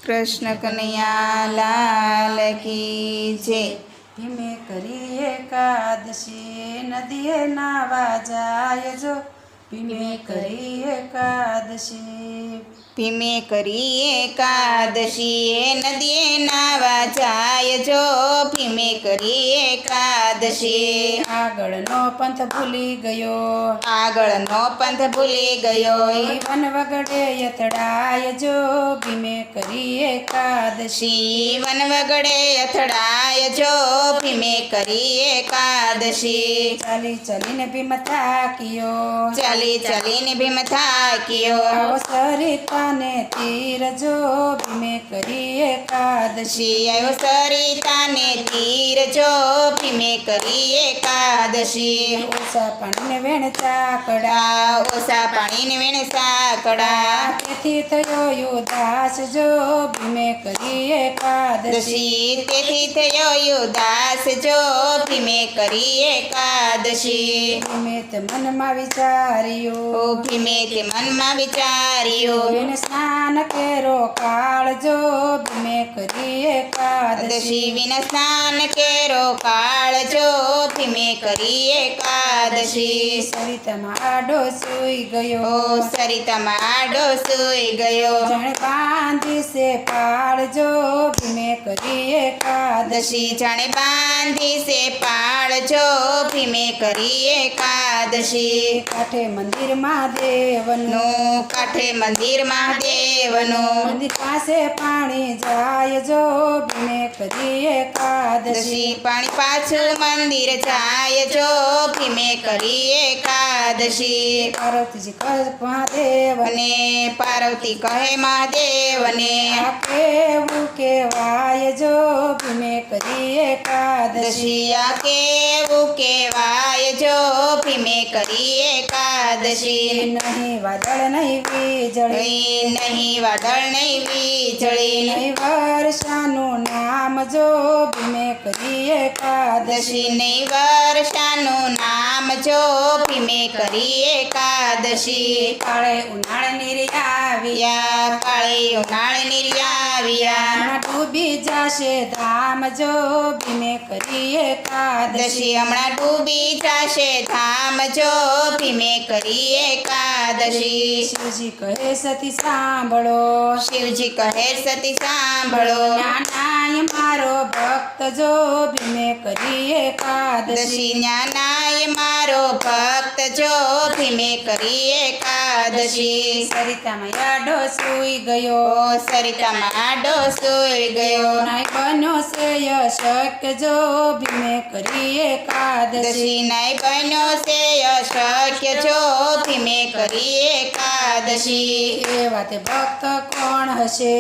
કૃષ્ણ કનૈયા લાલ કી જય। ભીમે કરી એકાદશી નદીએ નાવા જાય જો, ભીમે કરી એકાદશી। ભીમે કરી એકાદશી નદીએ નાવા જાય જો, ભીમે કરી એકાદશી। આગળનો પંથ ભૂલી ગયો, આગળનો પંથ ભૂલી ગયો, વન વગડે યથડાય જો, ભીમે કરી એકાદશી। વન વગડે અથડાય જો, ભીમે કરી એકાદશી। ચાલી ચાલીને ભીમ થાક્યો, ચાલી ચાલીને ભીમ થાક્યો, આવો સરિતાને તીર જો, ભીમે કરી એકાદશી। આવ્યો સરિતાને તીર જો, ભીમે કરી એકાદશી। ઓછા પાણીને વેણ ચાકડા, ઓછા પાણીને વેણ સાકડા, તેથી થયો ઉદાસ જો, ભીમે કરી એકાદશી। તેથી થયો ઉદાસ જો, ભીમે કરી એકાદશી। ભીમે તે મનમાં વિચાર્યું, ભીમે તે મનમાં વિચાર્યું, એને સ્નાન કેરો કાળ જો, ભીમે કરી એકાદશી। વિના સ્નાન કેરો કાળ જો, ભીમે કરી એકાદશી। સરિતામાં આડો સૂઈ ગયો, સરિતામાં આડો સૂઈ ગયો, જાણે બાંધી છે પાળ જો, ભીમે કરી એકાદશી। જાણે બાંધી છે પાળ જો, ભીમે કરી એકાદશી। કાંઠે મંદિર મહાદેવનું, કાંઠે મંદિર મહાદેવનું, મંદિર પાસે પાણી જાય જો, ભીમે કરી એકાદશી। પાણી પાછું મંદિર જાય જો, ભીમે કરી એકાદશી। પાર્વતીજી કહે મહાદેવ, અને પાર્વતી કહે મહાદેવને, આ કેવું કેવાય જો, ભીમે કરી એકાદશી। આ કેવું કેવાય જો, ભીમે કરી એકાદશી। નહીં વાદળ નહીં વીજળી, નહીં વાદળ નહીં વીજળી, નહીં વર્ષાનું નામ જો, ભીમે કરી એકાદશી। નહીં વર્ષાનું નામ જો, ભીમે કરી એકાદશી। કાળે ઉનાળે નિર્યાવ્યા, કાળે ઉનાળે નિર્યાવ્યા, ડૂબી જશે ધામ જો, ભીમે કરી એકાદશી। હમણાં ડૂબી જશે ધામ જો, ભીમે કરી એકાદશી। શિવજી કહે સતી સાંભળો, શિવજી કહે સતી સાંભળો, નાનાય મારો ભક્ત જો, ભીમે કરી એકાદશી। જ્ઞાનાય મારો ભક્ત જો, ભીમે કરી એકાદશી। સરિતામાં આડો સૂઈ ગયો, સરિતામાં આડો સૂઈ ગયો, નાય બન્યો છે અશક્ય જો, ભીમે કરી એકાદશી। નાય બન્યો છે અશક્ય જો, ભીમે કરી એકાદશી। એવા તે ભક્ત કોણ હશે,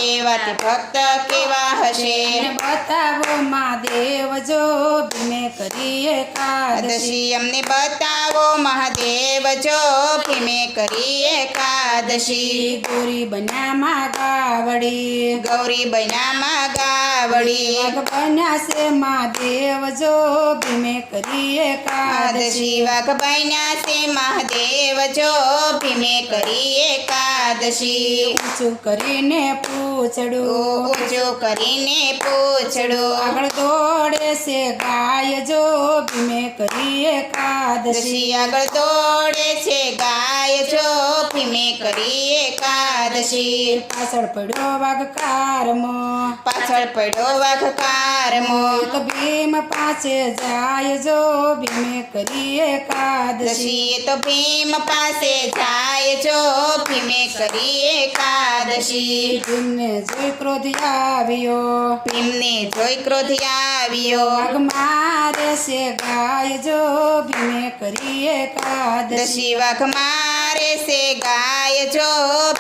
એવા તે ભક્ત કેવા હશે, બતાવો મહાદેવ જો, ભીમે કરી એકાદશી। અમને બતાવો મહાદેવ જો, ભીમે કરી એકાદશી। ગોરી બન્યામાં ગાવડી, ગૌરી બન્યામાં ગાવડી, વાઘ બન્યા છે મહાદેવ જો, ભીમે કરી એકાદશી। વાઘ બન્યા છે મહાદેવ જો, ભીમે કરી એકાદશી। ઊંચું કરીને પૂછડું, ઊંચું કરીને પૂછડું, આગળ દોડે છે ગાય જો, ભીમે કરી એકાદશી। આગળ દોડે છે ગાય જો, ભીમે કરી એકાદશી। પાછળ પડ્યો વાઘ કારમો, પાછળ પડ્યો વાઘ કારમો, તો ભીમ પાસે જાય જો, ભીમે કરી એકાદશી। તો ભીમ પાસે જાય જો, ભીમે કરી એકાદશી। ભીમને જોઈ ક્રોધ આવ્યો, ભીમને જોઈ ક્રોધ આવ્યો, વાઘ મારે છે ગાય જો, ભીમે કરી એકાદશી। વાઘ મારે છે ગાય જો,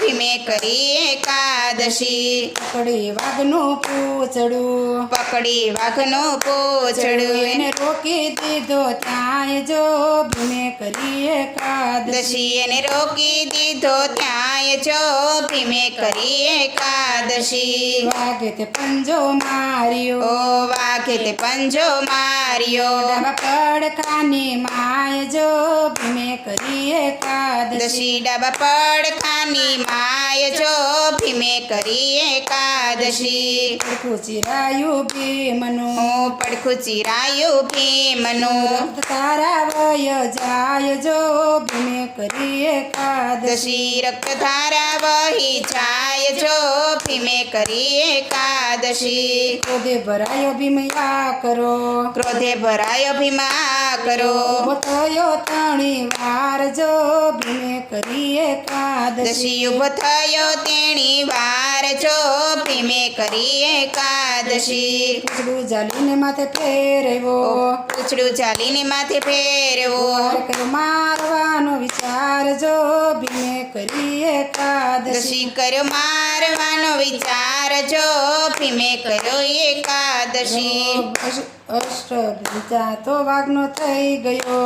ભીમે કરી એકાદશી। પકડી વાઘનું પૂછડું, પકડી વાઘનું પૂછડું, એને રોકી દીધો ત્યાં જો, ભીમે કરી એકાદશી। એને રોકી દીધો ત્યાં જો, ભીમે કરી એકાદશી। વાઘે તે પંજો માર્યો, વાઘે તે પંજો માર્યો, ડાબા પડખાની માય જો, ભીમે કરી એકાદશી। ડાબા પડખાની માય જો, ભીમે કરી એકાદશી પડખું ચિરાયું ભીમનું પડખું ચિરાયું ભીમનું રક્ત તારા વય જાય જો ભીમે કરી એકાદશી દશી રક્તધારા વહી જાય જો ભીમે કરી એકાદશી ક્રોધે ભરાયો ભીમયા કરો ક્રોધે ભરાયો ભીમા કરો ઉભો થયો ત્રણી વાર જો ભીમે કરી એકાદશી દશી ઉભો થયો તેણી વાર જો ભીમે કરી એકાદશી પૂછડું જાલીને માથે ફેરવ્યો પૂછડું ચાલીને માથે ફેરવો વાર કર્યો મારવાનો વિચાર જો ભીમે કરી એકાદશી દશી કર્યો મારવાનો વિચાર જો ભીમે કર્યો એકાદશી અષ્ટભુજા તો વાઘનો થઈ ગયો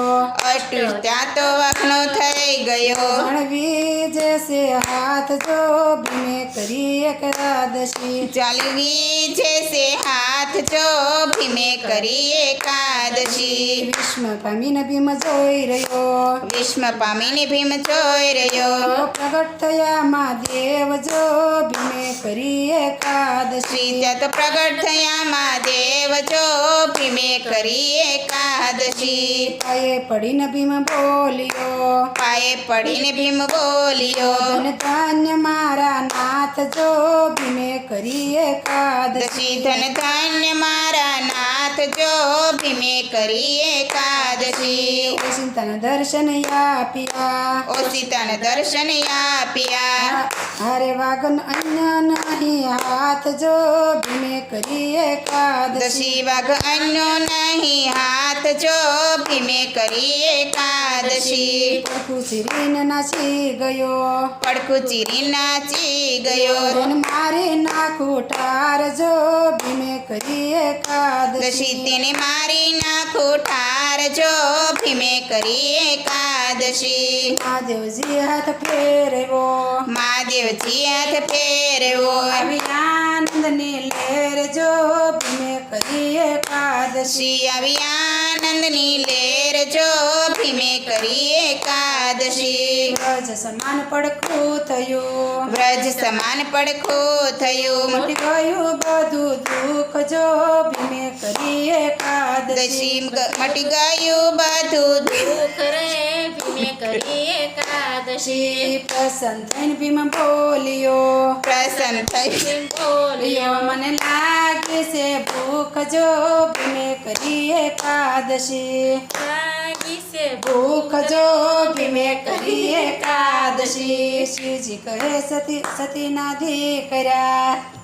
અષ્ટભુજા તો વાઘનો થઈ ગયો ભણવી જશે હાથ જો ભીમે કરી એકાદશી ચાલવી જેસે હાથ જો ભીમે કરી એકાદશી વિસ્મ પામીને ભીમ જોઈ રહ્યો વિસ્મ પામીને ભીમ જોઈ રહ્યો પ્રગટ થયા મહાદેવ જો ભીમે કરી એકાદશી શ્રી ત્યાં તો પ્રગટ થયા મહાદેવ જો ભીમે કરી એકાદશી પાયે પડીને ભીમ બોલ્યો પાયે પડીને ભીમ બોલ્યો ધન ધાન્ય મારા નાથ જો ભીમે કરી એકાદશી દશી ધન ધાન્ય મારા નાથ જો ભીમે કરી એકાદશી સીતાના દર્શન આપ્યા ઓ સીતાને દર્શન આપ્યા હારે વાગન અન્ય નહીં હાથ જો ભીમે કરી એકાદશી દશી વાઘ અન્યો નહીં હાથ જો ભીમે કરી એકાદશી પડખું ચીરીને નાસી ગયો પડખું ચીરી નાચી ગયો ધન મારી નાખું ઠાર જો ભીમે કરી એકાદશી દશી તેને મારી નાખું ઠાર જો ભીમે કરી એકાદશી મહાદેવજી હાથ ફેરવ્યો મહાદેવજી હાથ ફેરવો આવી આનંદની લહેર જો ભીમે કરી એકાદશી શ્રી આવી આનંદની લેર જો ભીમે કરી એકાદશી વ્રજ સમાન પડખું થયું વ્રજ સમાન પડખું થયું મટી ગયું બધું દુઃખ જો ભીમે કરી એકાદશી દશી મટી ગયું બધું દુઃખ રે ભીમે કરી એકાદશી પ્રસન્ન થઈને ભીમ બોલ્યો પ્રસન્ન થઈ ભીમ બોલ્યો મને લાગે છે ભૂખ જો ભીમે કરી એકાદશી લાગી છે ભૂખ જો ભીમે કરી એકાદશી શ્રીજી કહે સતી સતીના દીકરા